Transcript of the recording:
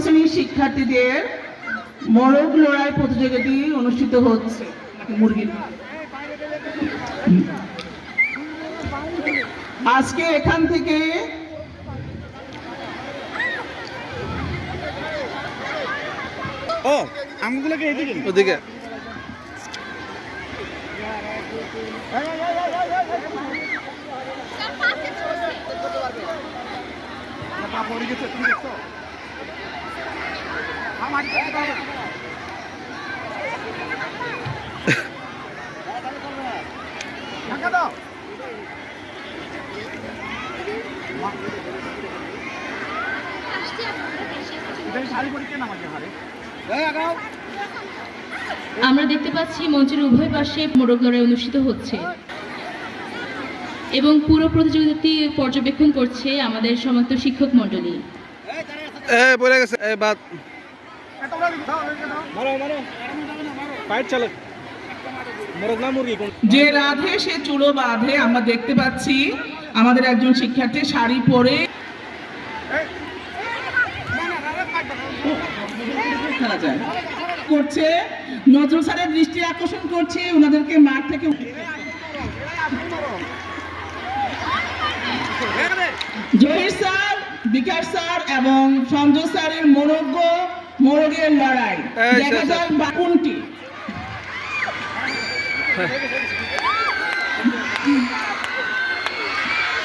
শ্রেণীর শিক্ষার্থীদের মোরগ লড়াই প্রতিযোগিতা অনুষ্ঠিত হচ্ছে। মুরগি আজকে এখান থেকে আমগুলোকে এদিকে ওদিকে আমরা দেখতে পাচ্ছি মঞ্চের উভয় পাশে মোরগ লড়াই অনুষ্ঠিত হচ্ছে এবং পুরো প্রতিযোগিতাটি পর্যবেক্ষণ করছে আমাদের সমস্ত শিক্ষক মণ্ডলী। পড়ে গেছে বাদ যে রাধে সে চুলো বাঁধে আমরা দেখতে পাচ্ছি আমাদের একজন শিক্ষার্থী শাড়ি পরে খেলা যায় করছে। নজরুল স্যারের দৃষ্টি আকর্ষণ করছে ওনাদেরকে মাঠ থেকে জহির স্যার, বিকাশ স্যার এবং সঞ্জয় স্যারের মোরগের লড়াই দেখা যায় কোনটি।